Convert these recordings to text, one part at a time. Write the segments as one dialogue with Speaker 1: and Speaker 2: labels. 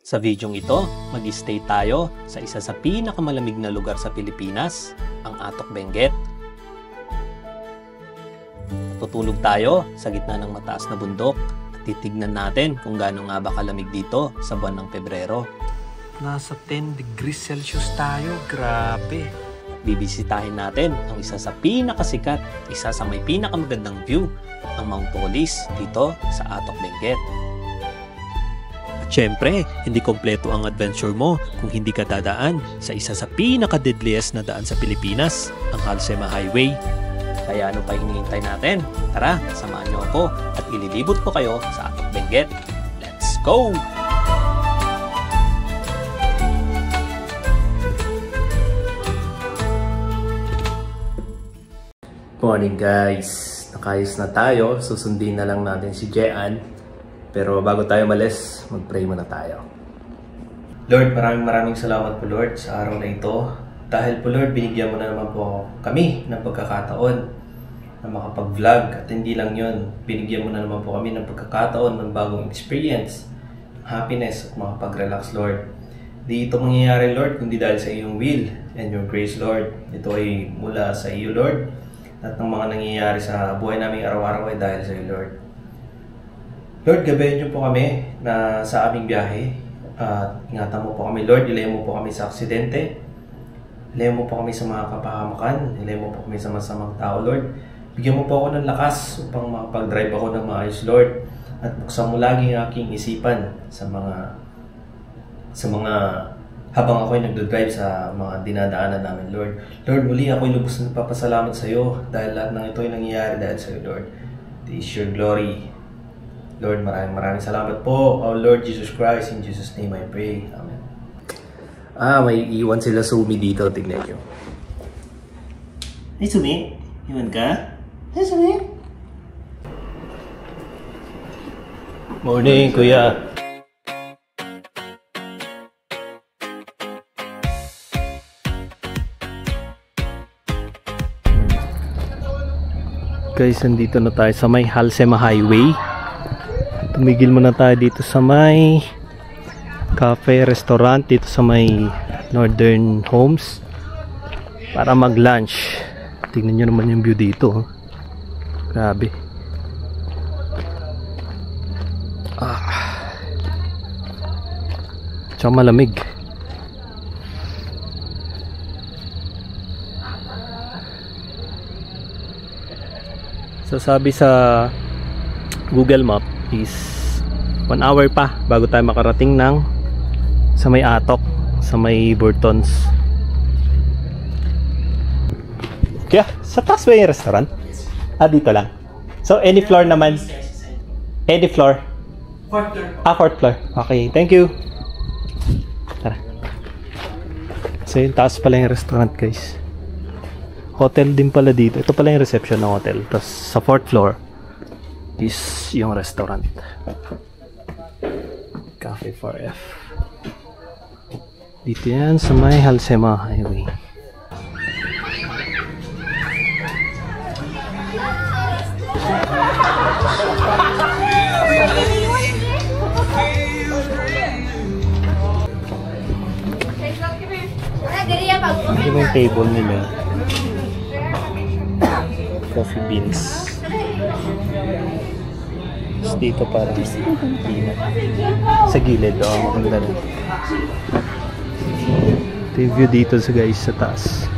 Speaker 1: Sa videong ito, mag-stay tayo sa isa sa pinakamalamig na lugar sa Pilipinas, ang Atok Benguet. Tutulog tayo sa gitna ng mataas na bundok at titignan natin kung gaano nga ba kalamig dito sa buwan ng Pebrero.
Speaker 2: Nasa 10 degrees Celsius tayo, grabe.
Speaker 1: Bibisitahin natin ang isa sa pinakasikat, isa sa may pinakamagandang view, ang Mount Polis dito sa Atok Benguet. Siyempre, hindi kompleto ang adventure mo kung hindi ka dadaan sa isa sa pinaka-deadliest na daan sa Pilipinas, ang Halsema Highway. Kaya ano pa hinihintay natin? Tara, samahan niyo ako at ililibot ko kayo sa Atok Benguet. Let's go! Morning guys! Nakayos na tayo, susundin na lang natin si Jean. Pero bago tayo malis, mag-pray muna tayo. Lord, maraming salamat po Lord sa araw na ito. Dahil po Lord, binigyan mo na naman po kami ng pagkakataon na makapag-vlog. At hindi lang yun, binigyan mo na naman po kami ng pagkakataon ng bagong experience, happiness at makapag-relax Lord. Di ito mangyayari Lord, kundi dahil sa iyong will and your grace Lord. Ito ay mula sa iyo Lord. At ng mga nangyayari sa buhay namin araw-araw ay dahil sa iyo Lord. Lord, gabayan niyo po kami na sa aming biyahe. Ingatan mo po kami, Lord. Ilayan mo po kami sa aksidente. Ilayan mo po kami sa mga kapahamakan. Ilayan mo po kami sa masamang tao, Lord. Bigyan mo po ako ng lakas upang makapag-drive ako ng maayos, Lord. At buksan mo lagi ang aking isipan sa mga habang ako'y nagdodrive sa mga dinadaanan namin, Lord. Lord, muli ako'y lubos na nagpapasalamat sa iyo dahil lahat ng ito ay nangyayari dahil sa iyo, Lord. It is your glory. Lord, maraming salamat po. Oh Lord Jesus Christ, in Jesus' name I pray. Amen. May iwan sila Sumi dito. Tignan nyo. Hey Sumi, iwan ka? Hey Sumi. Morning, kuya. Guys, nandito na tayo sa may Halsema Highway. Tumigil muna tayo dito sa may cafe, restaurant dito sa may Northern Homes para mag-lunch. Tingnan nyo naman yung view dito. Grabe. Tsaka malamig. So sabi sa Google Map is 1 hour pa bago tayo makarating ng sa may Atok, sa may Burtons. Kaya sa taas ba yung restaurant? Dito lang. So any floor naman? Any floor? 4th floor. 4th floor. Okay, thank you. Tara. So yung taas pala yung restaurant guys. Hotel din pala dito. Ito pala yung reception ng hotel. Tapos sa 4th floor is yung restaurant. Cafe 4F. Dito yan sa may Halsema Highway. Ito yung table nila. Coffee beans. Tapos dito parang peanut. Sa gilid, maganda rin. Ito yung view dito sa guys sa taas.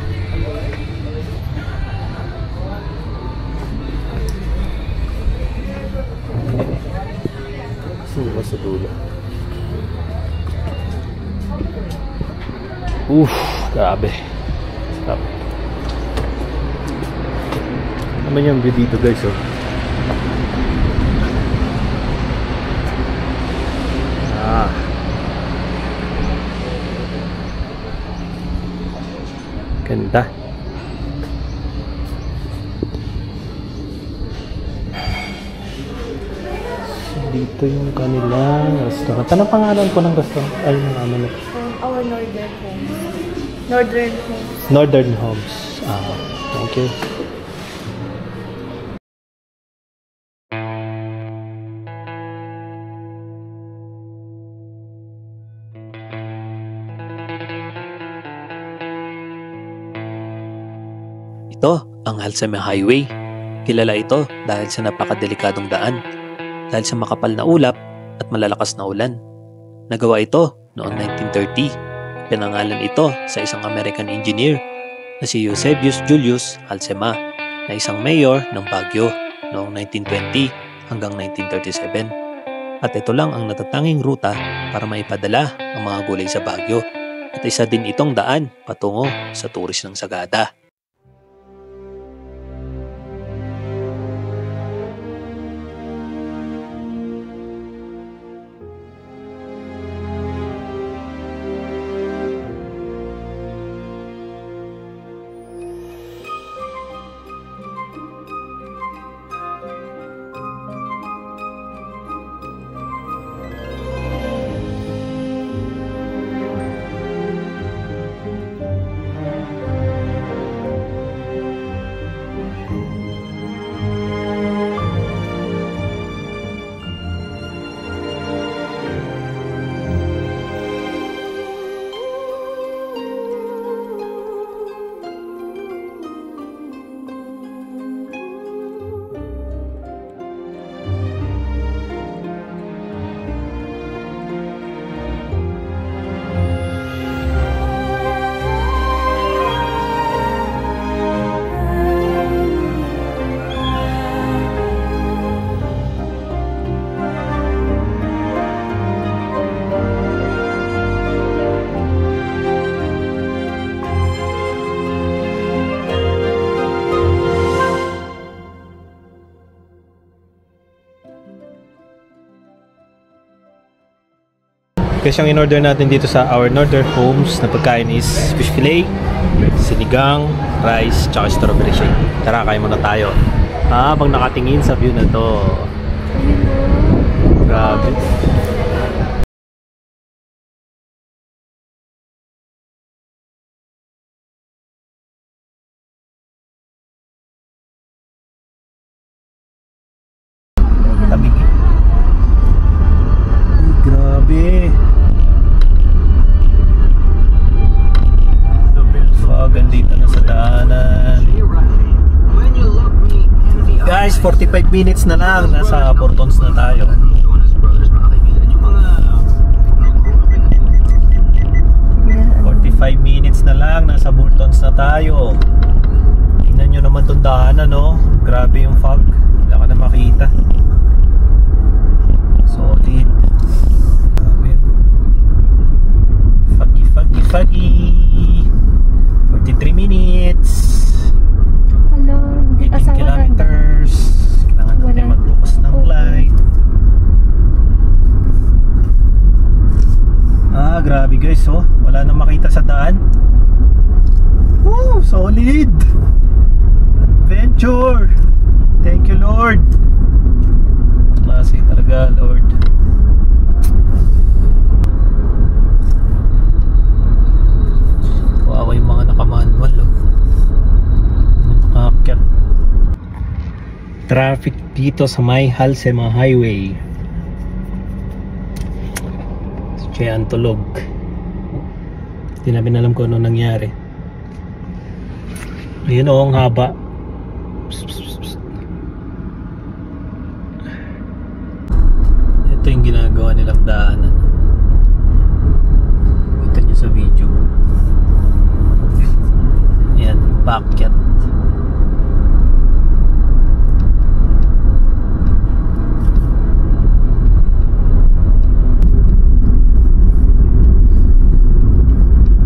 Speaker 1: Suwa sa dulo. Grabe. Stop. Naman yung view dito guys, oh. Ganda. So, dito yung kanilang restaurant. Ano pangalan po ng restaurant? Ay, naman.
Speaker 3: Our Northern Homes. Northern Homes.
Speaker 1: Northern Homes. Thank you.
Speaker 4: Ito ang Halsema Highway. Kilala ito dahil sa napakadelikadong daan, dahil sa makapal na ulap at malalakas na ulan. Nagawa ito noong 1930. Pinangalan ito sa isang American engineer na si Eusebius Julius Halsema, na isang mayor ng Baguio noong 1920 hanggang 1937. At ito lang ang natatanging ruta para maipadala ang mga gulay sa Baguio. At isa din itong daan patungo sa turis ng Sagada.
Speaker 1: Kasi ang in-order natin dito sa Our Northern Homes na pagkain is fish fillet, sinigang, rice, tsaka strawberry shake. Tara, kain muna tayo. Habang nakatingin sa view na to. Grabe. Tabig. Grabe. Fog dito na sa daanan. Guys, 45 minutes na lang. Nasa Burtons na tayo. 45 minutes na lang. Nasa Burtons na tayo. Tingnan nyo naman itong daanan, no? Grabe yung fog. Wala ka na makita. Solid. Foggy. 43 minutes.
Speaker 3: Hello,
Speaker 1: 18 kilometers. Kailangan natin magbukas ng light. Grabe guys, oh. Wala na makita sa daan. Woo, solid. Adventure. Thank you, Lord. Klase talaga, Lord. Kawawa yung mga nakamanwal, oh. Nakaakyat. Traffic dito sa may Halsema Highway. Kaya ang tulog. Hindi namin alam kung ano nangyari. Ayun, oh, ang haba. Ito yung ginagawa nilang daanan. Kita nyo sa video. Ayan, paakyat.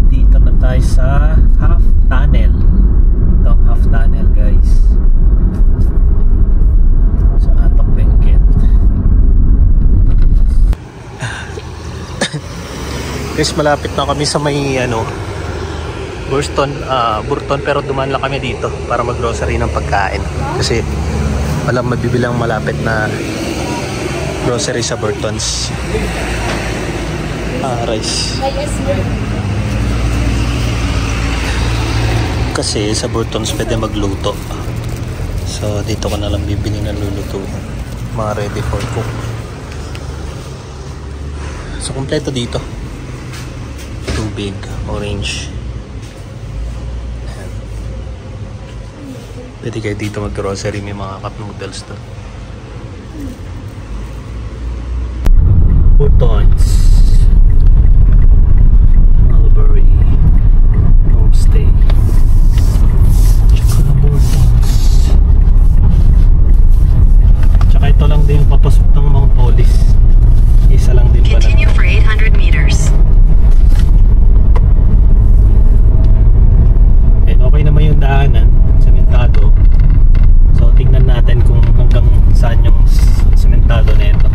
Speaker 1: Dito na tayo sa half tunnel. Ito ang half tunnel, guys. Sa Atok Benguet. Guys, malapit na kami sa may Burton, pero dumaan lang kami dito para mag-grocery ng pagkain kasi walang mabibilang malapit na grocery sa Burtons. Rice. Kasi sa Burtons pwede magluto, so dito ko na lang bibili ng luluto, mga ready for cook. So kompleto dito. Tubig, orange. Pwede kayo dito mag-grocery, may mga cup noodles to. Burtons Mulberry Homestay. Tsaka Burtons. Tsaka ito lang din yung papasok ng Mount Olis. Isa lang din pala.
Speaker 5: Continue for 800 meters.
Speaker 1: And okay naman yung daanan, sementado. So tingnan natin kung hanggang saan yung sementado na ito.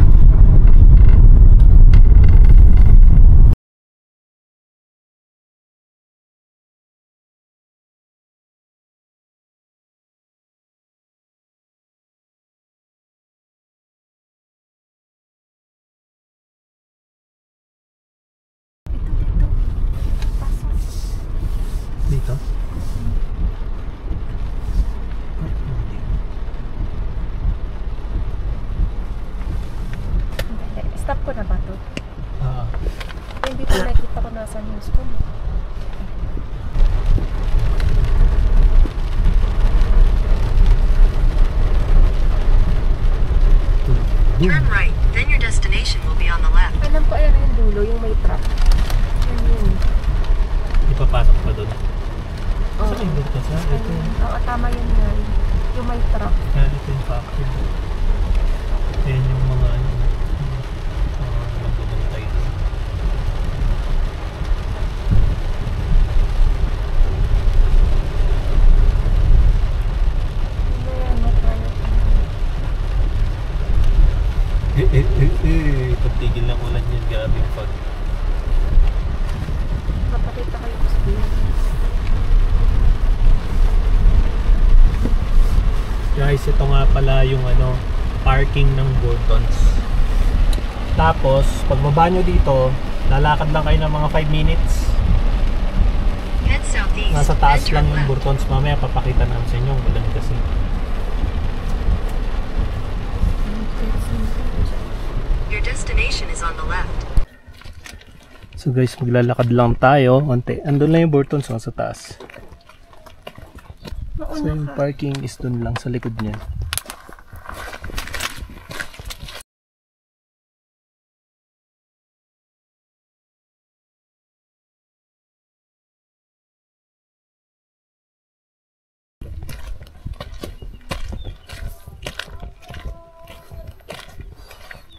Speaker 1: Dito?
Speaker 3: Stop ko na ba to?
Speaker 1: Ah.
Speaker 3: Hindi ko nakita ko nasa news ko.
Speaker 5: Turn right, then your destination will be on the left.
Speaker 3: Alam ko, ayan yung dulo, yung may truck. Yan yun.
Speaker 1: Ipapasok pa doon.
Speaker 3: Oo.
Speaker 1: Saan yung dito? Sa ito yung...
Speaker 3: Oo, tama yun yan. Yung may truck.
Speaker 1: Ito yung factory. Ayan yung mga ano. Magbabantay doon.
Speaker 3: Ayan, may private.
Speaker 1: Pagtigil ng ulan yan, grabe yung pag...
Speaker 3: Papakita kayo sa speed.
Speaker 1: Guys, ito nga pala yung ano, parking ng Burtons. Tapos, pagbaba nyo dito, lalakad lang kayo ng mga 5 minutes.
Speaker 5: Head southeast,
Speaker 1: Nasa
Speaker 5: then
Speaker 1: taas
Speaker 5: turn
Speaker 1: lang yung
Speaker 5: left.
Speaker 1: Burtons. Mamaya papakita namin sa inyo. Ulan kasi.
Speaker 5: Your destination is on the left.
Speaker 1: So guys, maglalakad lang tayo. Onte. Andun lang yung Burtons sa taas. So yung parking is dun lang sa likod niya.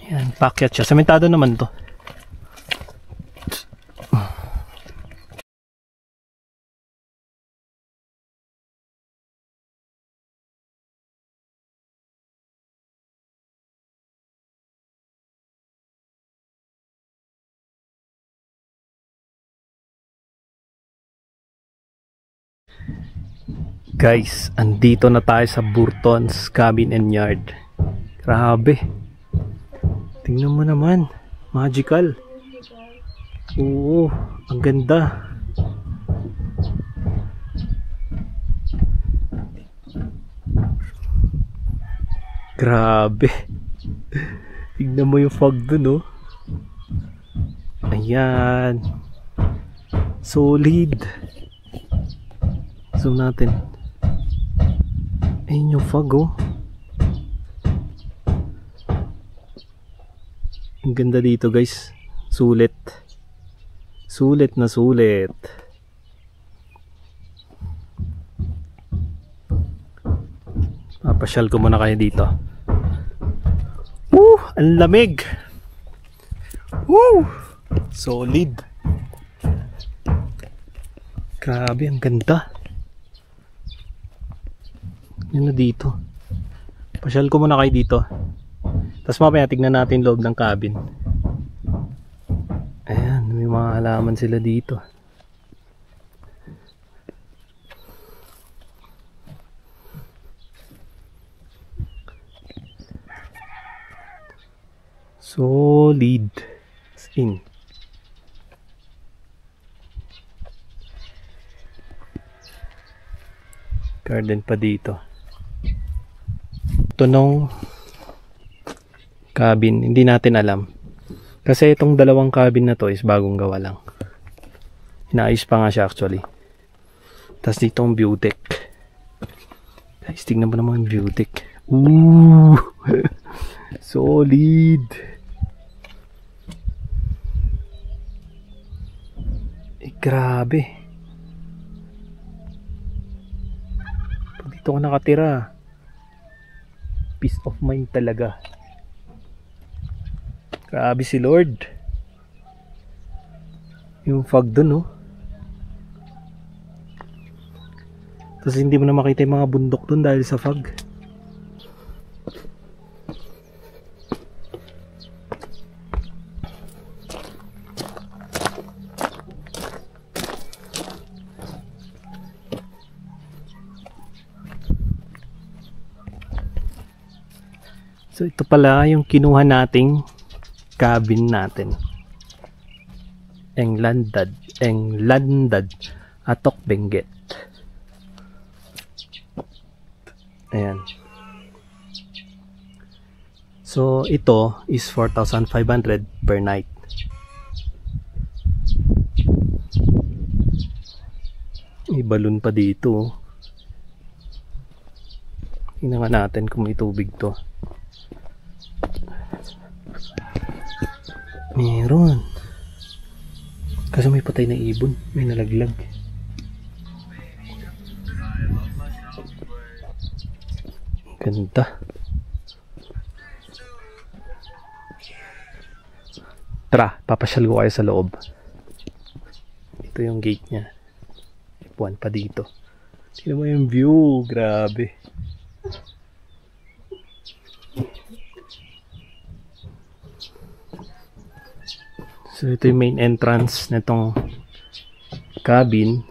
Speaker 1: Ayan, paakyat siya. Sementado naman to. Guys, andito na tayo sa Burtons Cabin and Yard. Grabe. Tingnan mo naman. Magical. Oo, ang ganda. Grabe. Tingnan mo yung fog dun, oh. Ayan. Solid. Zoom natin. Ayun yung fog, oh. Ang ganda dito, guys. Sulit. Sulit na sulit. Papasyal ko muna kayo dito. Woo! Ang lamig! Woo! Solid. Grabe, ang ganda. Yun na dito. Pasyal ko muna kayo dito. Tapos mamaya tignan natin loob ng cabin. Ayan, may mga halaman sila dito. Solid. In. Garden pa dito. Ito nung cabin, hindi natin alam. Kasi itong dalawang cabin na to is bagong gawa lang. Inaayos pa nga siya actually. Tapos dito ang view deck. Guys, tingnan mo naman yung view deck. Ooh! Solid! Grabe. Pag dito ka nakatira, peace of mind talaga. Grabe si Lord. Yung fog dun, no? Tapos hindi mo na makita yung mga bundok dun dahil sa fog. So ito pala yung kinuha nating cabin natin. Englandad Atok Benguet. Ayan. So ito is 4,500 per night. May balloon pa dito. Tingnan nga natin kung may tubig to. Meron. Kasi may patay na ibon. May nalaglag. Ganda. Tara, papasyal ko kayo sa loob. Ito yung gate niya. F1 pa dito. Tingnan mo yung view. Grabe. So ito yung main entrance na itong cabin.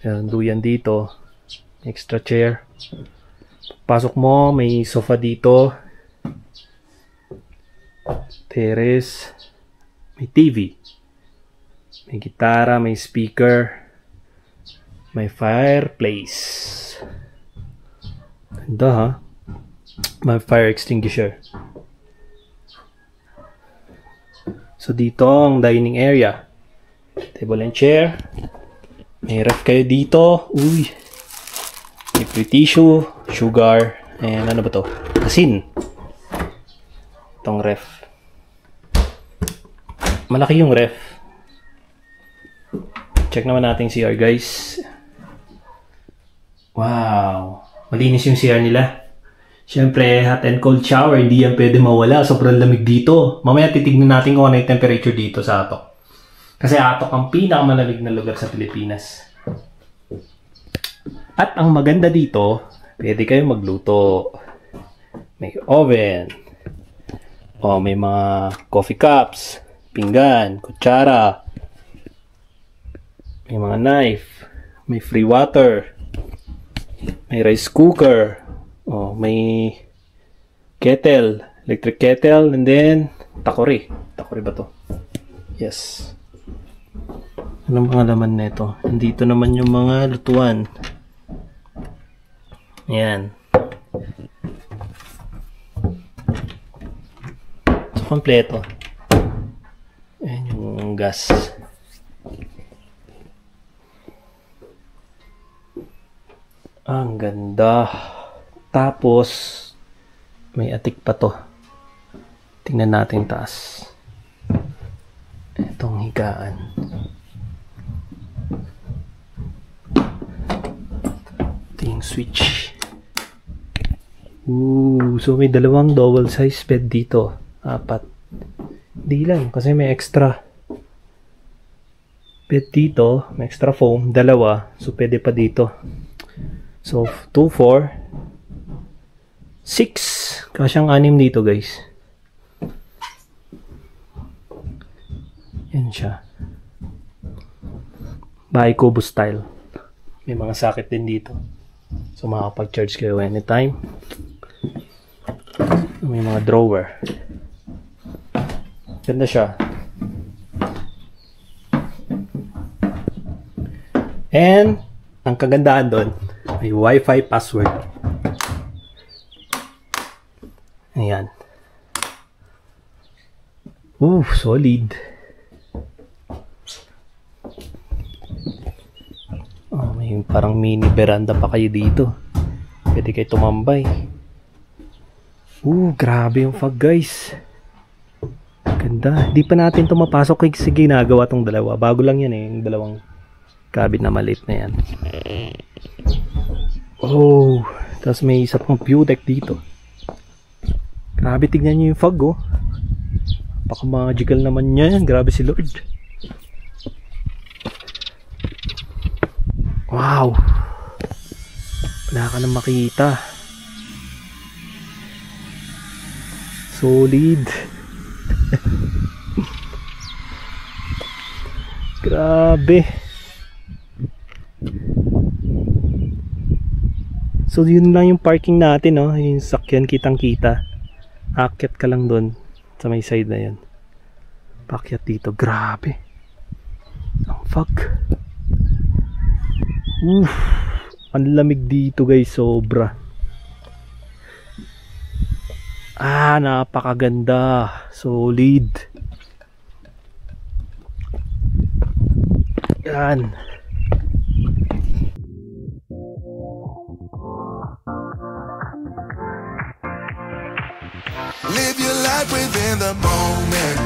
Speaker 1: Meron duyan dito. Extra chair. Pasok mo, may sofa dito. Terrace. May TV. May gitara, may speaker. May fireplace. Ganda ha. May fire extinguisher. So dito ang dining area. Table and chair. May ref kayo dito. Uy. May free tissue, sugar, and ano ba to? Asin. Itong ref. Malaki yung ref. Check naman natin CR guys. Wow. Malinis yung CR nila. Siyempre, hot and cold shower, hindi yan pwede mawala. Sobrang lamig dito. Mamaya titignan natin kung ano yung temperature dito sa Atok. Kasi Atok ang pinakamalamig na lugar sa Pilipinas. At ang maganda dito, pwede kayo magluto. May oven. O, may mga coffee cups, pinggan, kutsara. May mga knife. May free water. May rice cooker. Oh, may kettle, electric kettle, and then takori. Takori ba to? Yes. Anong mga laman nito? Nandito naman yung mga lutuan. Ayan. So, kompleto. Ayan yung gas. Ang ganda. Tapos, may atik pa to. Tingnan natin taas. Itong higaan. Ito yung switch. Ooh, so may dalawang double size bed dito. 4. Hindi lang, kasi may extra bed dito. May extra foam. 2. So, pwede pa dito. So, 2, 4. 6. Kasyang 6 dito guys. Yan siya. Bahay kubo style. May mga socket din dito. So makakapag-charge kayo anytime. May mga drawer. Ganda siya. And ang kagandahan doon, may Wi-Fi password. Ayan. Solid. Oh, may Yung parang mini veranda pa kayo dito. Pwede kayo tumambay. Grabe yung fog guys. Ganda. Di pa natin ito mapasok kasi ginagawa tong dalawa. Bago lang yan yung dalawang cabin na maliit na yan. Tapos may isa pang view deck dito. Grabe, tignan nyo yung fog Baka magical naman yan. Grabe si Lord. Wow. Wala ka nang makita. Solid. Grabe. So yun lang yung parking natin, yung sakyan kitang kita. Akyat ka lang doon sa may side na yan. Pakyat dito. Grabe. Ang fog. Ang lamig dito guys, sobra. Napakaganda. Solid. Yan.
Speaker 6: Live your life within the moment,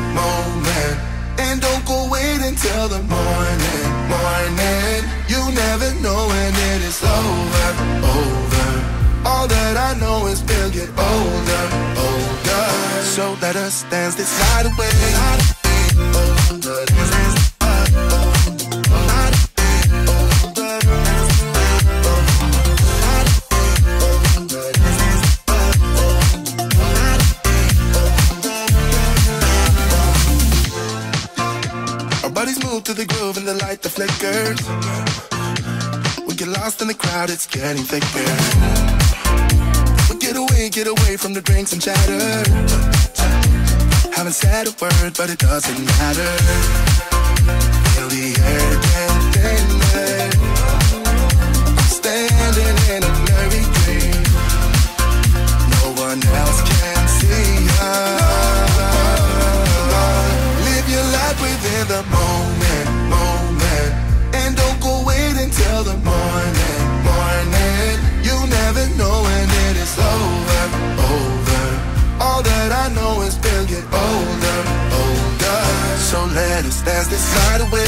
Speaker 6: and don't go wait until the morning. You never know when it is over. All that I know is we'll get older. So let us dance this night away. To the groove and the light that flickers. We get lost in the crowd, it's getting thicker. We get away from the drinks and chatter. Haven't said a word, but it doesn't matter. Feel the air get thinner. Standing in a blurry dream. No one else can see us. Live your life within the moment. Till the morning. You never know when it is over. All that I know is we'll get older. So let us dance this night away.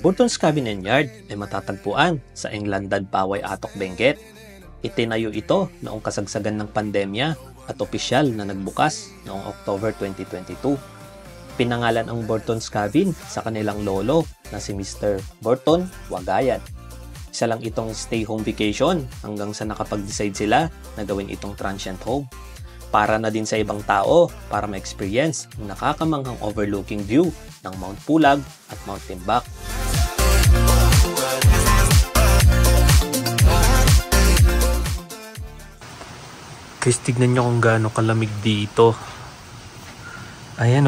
Speaker 4: Burton's Cabin and Yard ay matatagpuan sa Englandan, Poway, Atok, Benguet. Itinayo ito noong kasagsagan ng pandemya at opisyal na nagbukas noong October 2022. Pinangalan ang Burton's Cabin sa kanilang lolo na si Mr. Burton Wagayan. Isa lang itong stay home vacation hanggang sa nakapag-decide sila na gawin itong transient home. Para na din sa ibang tao para ma-experience ang nakakamanghang overlooking view ng Mount Pulag at Mount Timbak.
Speaker 1: Guys, tignan nyo kung gaano kalamig dito. Ayan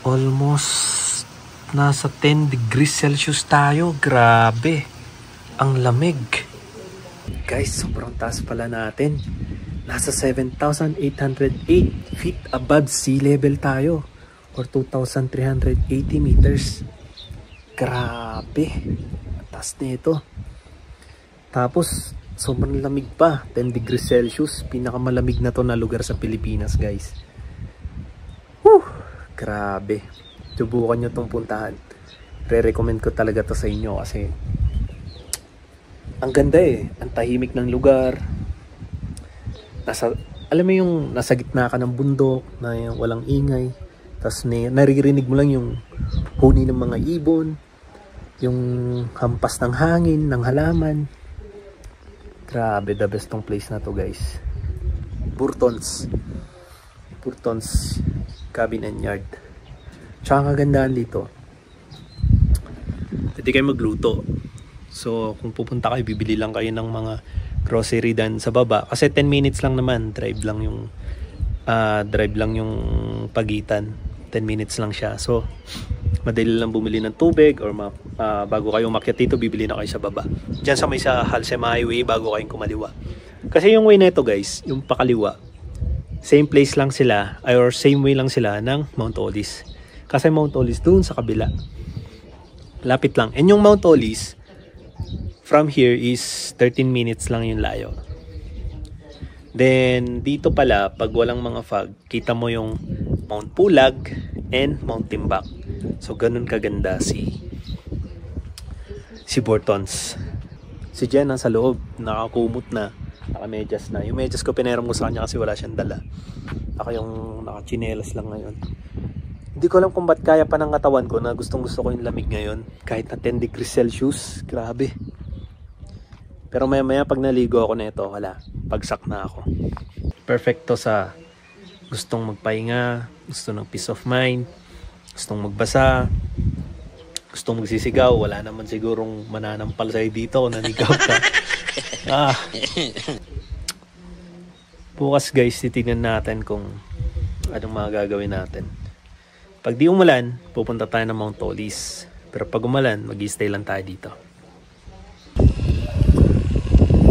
Speaker 1: almost nasa 10 degrees Celsius tayo. Grabe. Ang lamig. Guys, sobrang taas pala natin. Nasa 7,808 feet above sea level tayo. Or 2,380 meters. Grabe. Taas nito. Tapos, sobrang lamig pa. 10 degrees Celsius. Pinakamalamig na to na lugar sa Pilipinas, guys. Grabe. Subukan nyo itong puntahan. Re-recommend ko talaga to sa inyo kasi ang ganda Ang tahimik ng lugar. Alam mo yung nasa gitna ka ng bundok na walang ingay. Tapos naririnig mo lang yung huni ng mga ibon. Yung hampas ng hangin, ng halaman. Grabe, the best tong place na to, guys. Burton's Cabin and Yard. Tsaka kagandahan dito, pwede kayo magluto. So kung pupunta kayo, bibili lang kayo ng mga grocery dan sa baba. Kasi 10 minutes lang naman, drive lang yung pagitan. 10 minutes lang siya. So
Speaker 4: Madali lang bumili ng tubig or bago kayo umakyat dito, bibili na kayo sa baba. Diyan sa may sa Halsema Highway bago kayong kumaliwa. Kasi yung way na ito guys, yung pakaliwa, same place lang sila or same way lang sila ng Mount Olis. Kasi Mount Olis dun sa kabila. Lapit lang. And yung Mount Olis, from here is 13 minutes lang yung layo. Then dito pala, pag walang mga fog, kita mo yung Mount Pulag and Mount Timbak. So ganun kaganda si Bortons. Si Jen nasa loob, nakakumot na, nakamedyas na. Yung medyas ko pineram ko sa kanya kasi wala siyang dala. Ako yung nakachinelas lang ngayon. Hindi ko alam kung ba't kaya pa ng katawan ko na gustong gusto ko yung lamig ngayon. Kahit na 10 degrees Celsius, grabe. Pero maya maya pag naligo ako na ito, wala, pagsak na ako. Perfecto sa gustong magpahinga, gusto ng peace of mind, gustong magbasa, gustong magsisigaw. Wala naman sigurong mananampal sa'yo dito kung nanigaw ka. Bukas guys, titignan natin kung anong mga gagawin natin. Pag di umulan, pupunta tayo ng Mount Olis. Pero pag umulan, mag-i-stay lang tayo dito.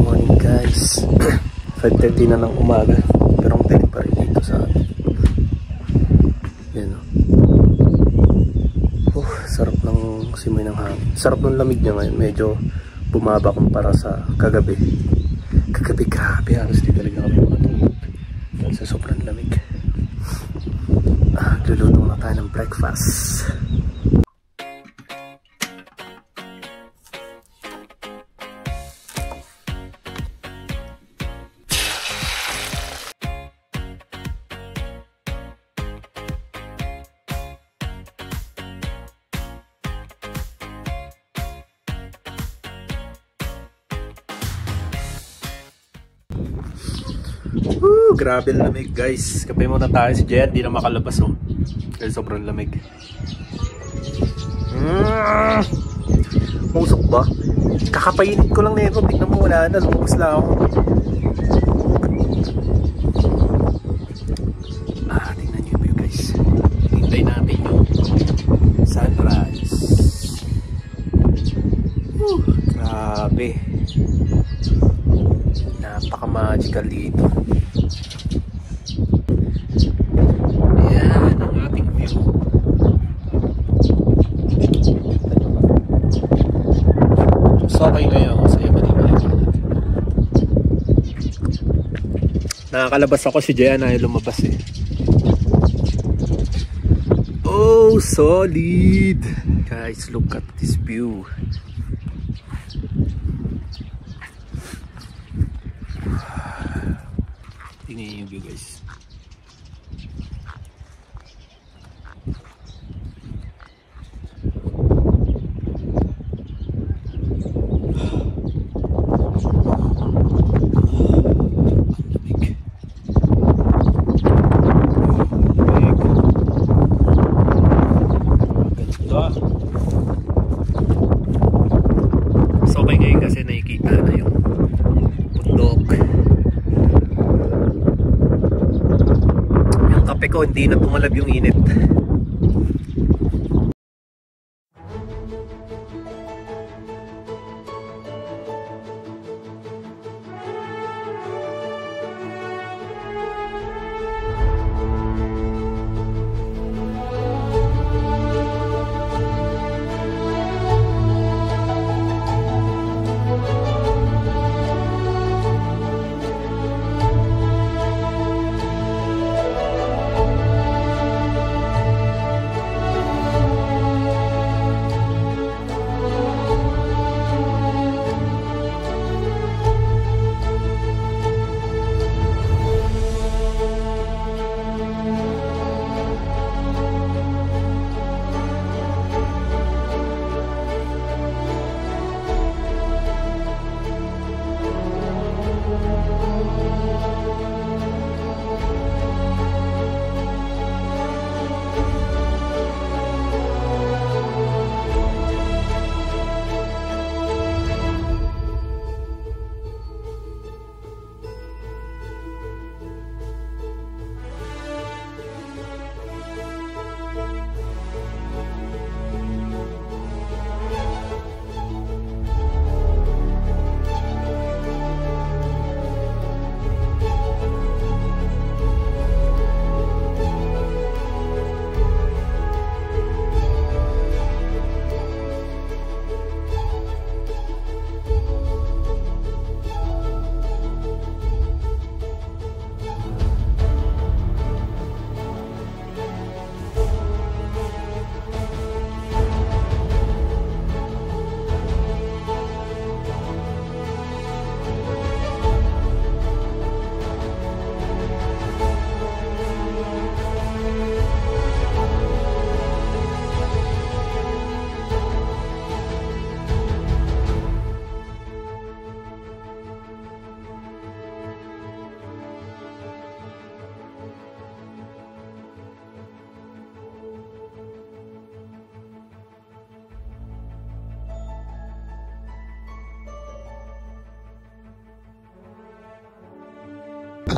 Speaker 4: Morning guys. 5:30 na ng umaga. Pero ang tinig pa rin dito sa atin. Yan o. Sarap ng simoy ng hangin. Sarap ng lamig niya ngayon. Medyo bumaba kumpara sa kagabi. Kagabi grabe. Halos di talaga kami makatulog. Dahil sa sobrang lamig. Luluto na tayo ng breakfast. Grabe ang lamig guys. Kape muna tayo, si Jen di na makalabas oh. Dahil sobrang lamig. Musok ba? Kakapainit ko lang nito. Tignan mo, wala na. Lumabas lang ako. Tingnan nyo yung view guys. Hintay natin yung sunrise. Grabe. Napaka-magical dito. Yan ang ating view. So okay ngayon kasi mali-mali. Nakakalabas ako, si Jaya na lumabas eh. Oh, solid! Guys, look at this view. Tingnan yung view guys. So okay ngayon kasi nakikita na yung bundok. Yung kape ko hindi na tumalab yung init.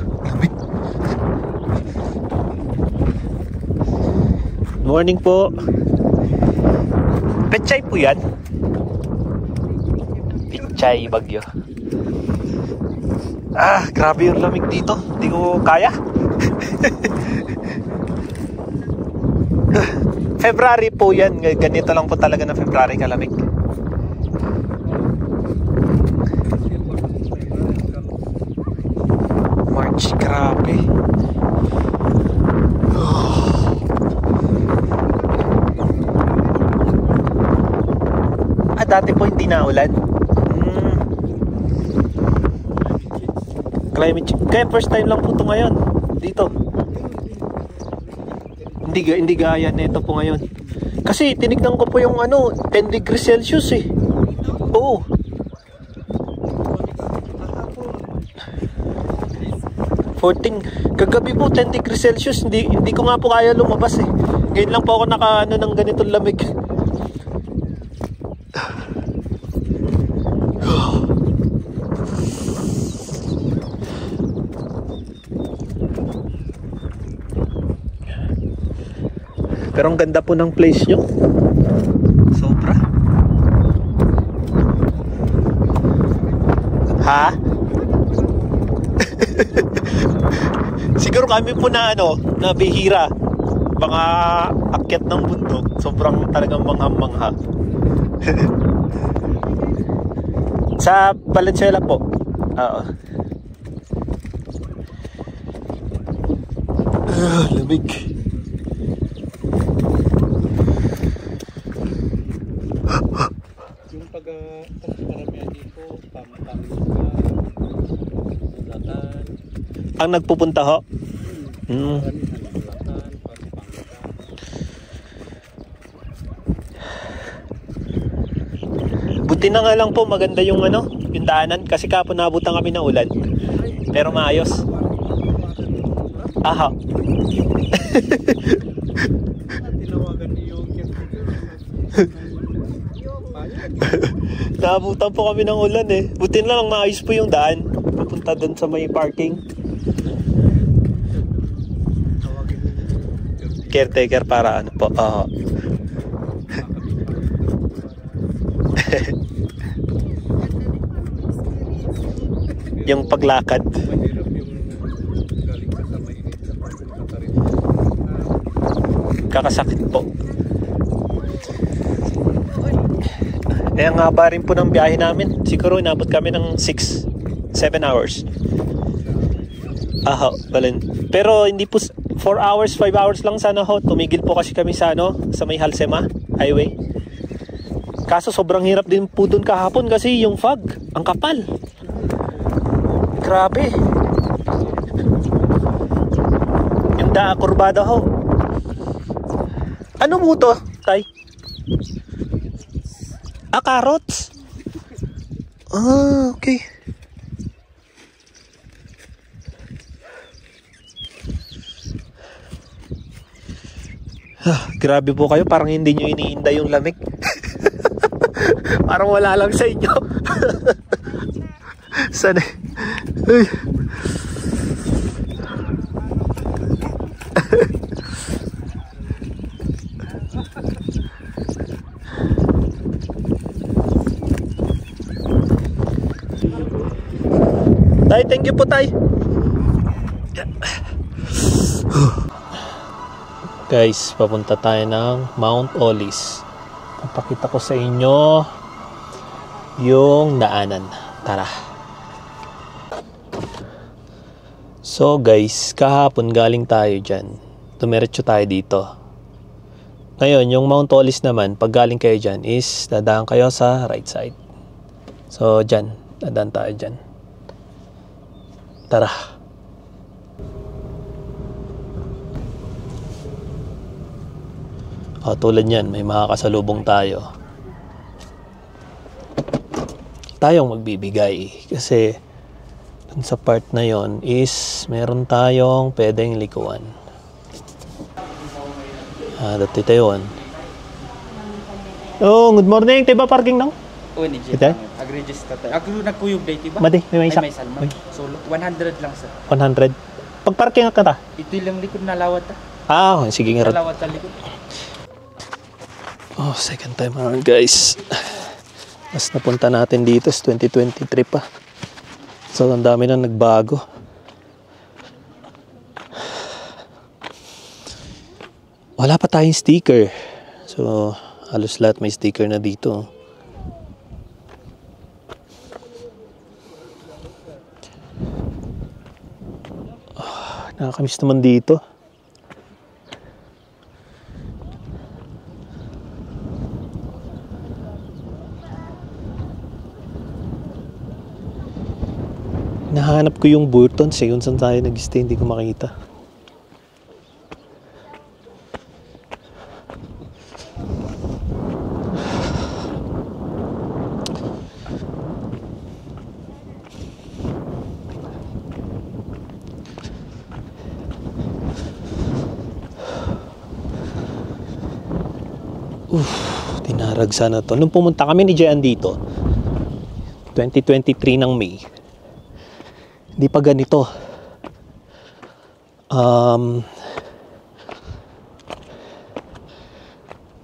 Speaker 4: lamig. Morning po. Pechay po yan. Pechay Bagyo. Grabe yung lamig dito. Hindi ko kaya. February po yan. Ganito lang po talaga na February kalamig. March, grabe. Dati po hindi naulan. Climate change. Kaya first time lang po ito ngayon dito. Hindi gaya nito po ngayon. Kasi tinignan ko po yung 10 degrees Celsius eh. Oo. Kagabi po 10 degrees Celsius. Hindi ko nga po kaya lumabas eh. Ngayon lang po ako ng ganitong lamig. Pero ang ganda po ng place nyo. Sobra. Ha? Siguro kami po na bihira. Mga akyat ng bundok. Sobrang talagang mangha-mangha. Sa Valenzuela po. Oo. Lamig.
Speaker 2: Yung pag-paramihan dito, pamatamin ka,
Speaker 4: Ang nagpupunta ho? Buti na nga lang po maganda yung yung daanan kasi kapon nabutan kami ng ulan. Pero maayos. Aha.
Speaker 2: tinawagan niyo yung
Speaker 4: Naabutan po kami ng ulan eh. Buti na lang maayos po yung daan. Papunta doon sa may parking. Caretaker para po. Yung paglakad.
Speaker 2: mahirap yung galing ka sa mainit sa pagpunta ka rin.
Speaker 4: Kakasakit po. Ang haba rin po ng biyahe namin. Siguro inabot kami ng 6-7 hours. Balen. Pero hindi po 4 hours, 5 hours lang sana ho. Tumigil po kasi kami sa sa may Halsema Highway. Kaso sobrang hirap din po dun kahapon kasi yung fog, ang kapal. Grabe. Yung kurbada ho. Ano mo to, Tay? Carrots. Okay. Grabe po kayo, parang hindi nyo iniinda yung lamig. Parang wala lang sa inyo. Sana. Ay. Tay, thank you po, Tay. Guys, papunta tayo ng Mount Olis. Papakita ko sa inyo yung daanan. Tara. So guys, kahapon galing tayo dyan. Dumiretso tayo dito. Ngayon, yung Mount Olis naman, pag galing kayo dyan is dadaan kayo sa right side. So dyan, dadaan tayo dyan. Tara. Tulad yan, may makakasalubong tayo. Tayong magbibigay. Kasi dun sa part na yon is meron tayong pwedeng likuan. Dati tayo yun. Oh, good morning. Tiba parking nang?
Speaker 7: O ni Jeff.
Speaker 8: Ito?
Speaker 7: Ag-register tayo. Ako nagkuyog date, diba?
Speaker 8: Madi, may isa.
Speaker 7: May salman. Solo. 100 lang, sir.
Speaker 8: 100. Pag-parking ka ta?
Speaker 7: Ito lang likod na lawat ta.
Speaker 8: Ah, sige nga.
Speaker 7: Lawat ta likod.
Speaker 8: Oh, second time around, guys. Mas napunta natin dito is 2023 pa. So, ang dami na nagbago. Wala pa tayong sticker. So, halos lahat may sticker na dito. Nakakamiss naman dito. Nahanap ko yung Burtons kung saan tayo nag-stay, hindi ko makita. Dinarag sana to. Nung pumunta kami ni Jean dito, 2023 ng May, hindi pa ganito.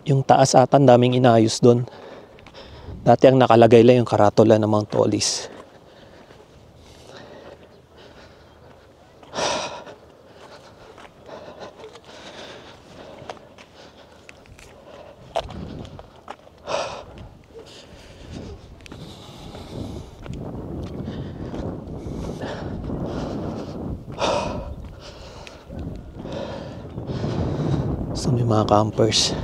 Speaker 8: Yung taas ata, daming inayos doon. Dati ang nakalagay lang yung karatula ng Mount Olis. So may mga campers.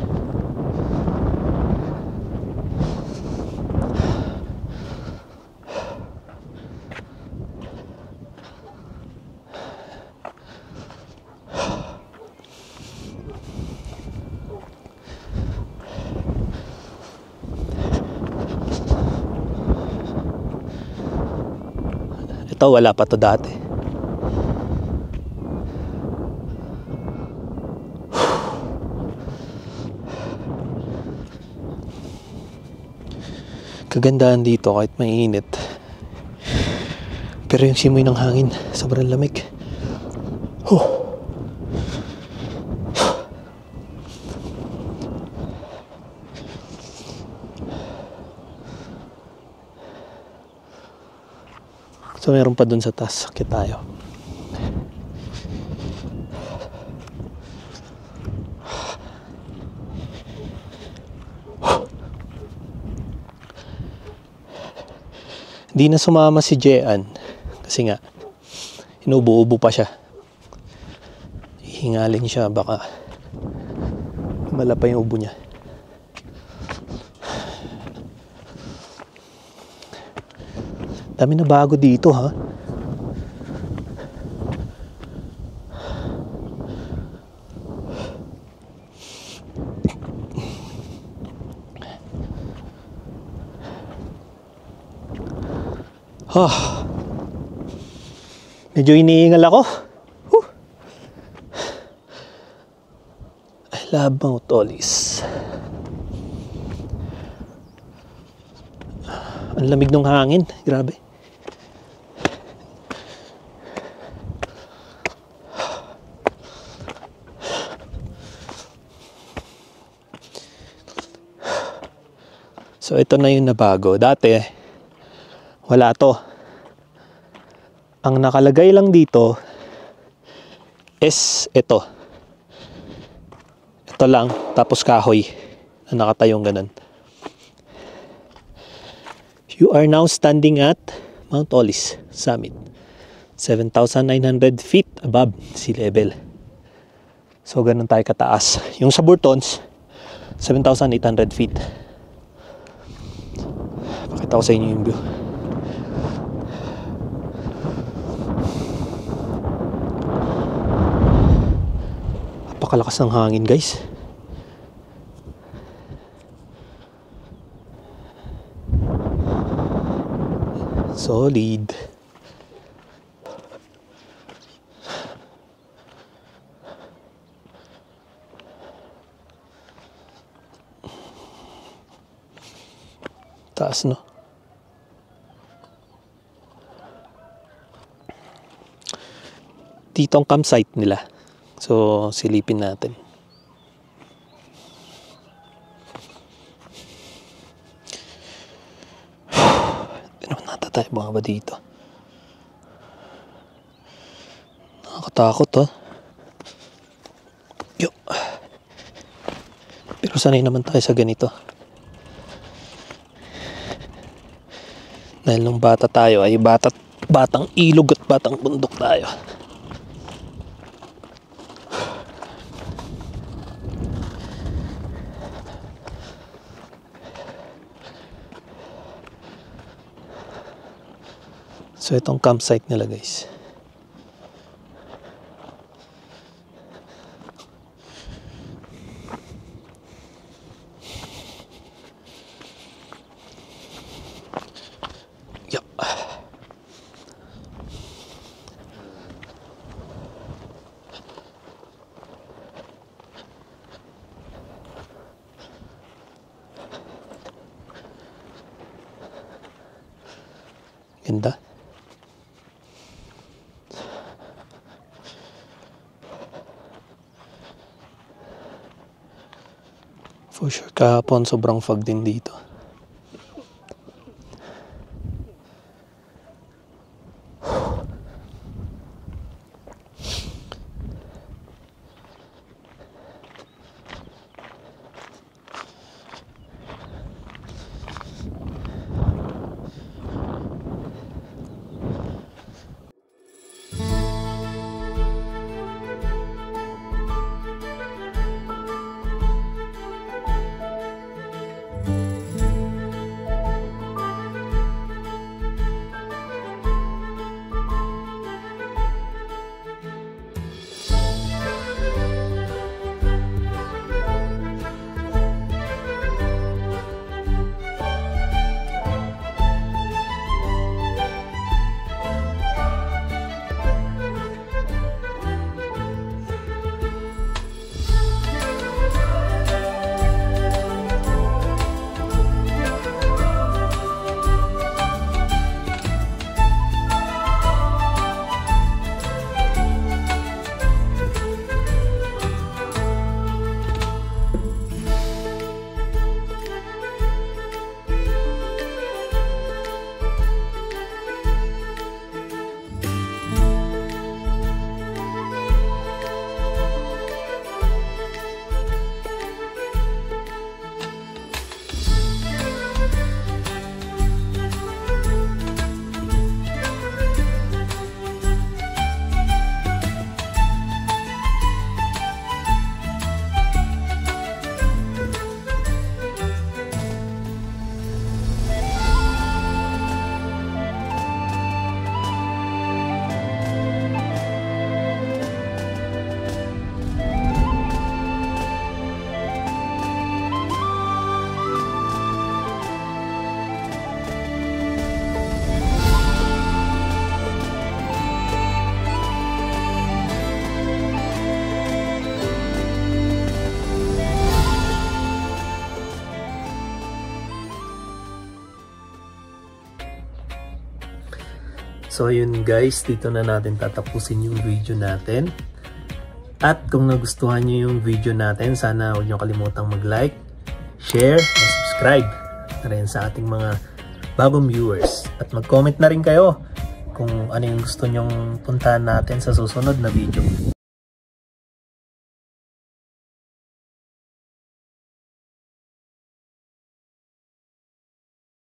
Speaker 8: Ito wala pa to dati. Kagandahan dito kahit mainit. Pero yung simoy ng hangin, sobrang lamig. So meron pa dun sa taas, sakit tayo. Hindi na sumama si Jean kasi nga inubo-ubo pa siya. Hihingalin siya, baka mala pa yung ubo niya. Dami na bago dito, ha? Medyo iniingal ako. I love Mount Olis. Ang lamig ng hangin, grabe. So ito na yung nabago. Dati wala to. Ang nakalagay lang dito is ito. Ito lang, tapos kahoy na nakatayong ganun. You are now standing at Mount Olis Summit, 7,900 feet above sea level. So ganun tayo kataas. Yung sa Burtons, 7,800 feet. Pakita ko sa inyo yung view. Napakalakas ng hangin, guys. Solid. taas, no? Dito ang campsite nila. So, silipin natin. Ano nata tayo mga ba dito? Nakakatakot, oh. Yo. Pero sanay naman tayo sa ganito. Dahil nung bata tayo ay batang ilog at batang bundok tayo. So itong campsite nila, guys. Yup. Ganda. For sure, kahapon sobrang fog din dito.
Speaker 1: So ayun guys, dito na natin tatapusin yung video natin. At kung nagustuhan nyo yung video natin, sana huwag nyo kalimutang mag-like, share, and subscribe na rin sa ating mga bagong viewers. At mag-comment na rin kayo kung ano yung gusto nyong puntahan natin sa susunod na video.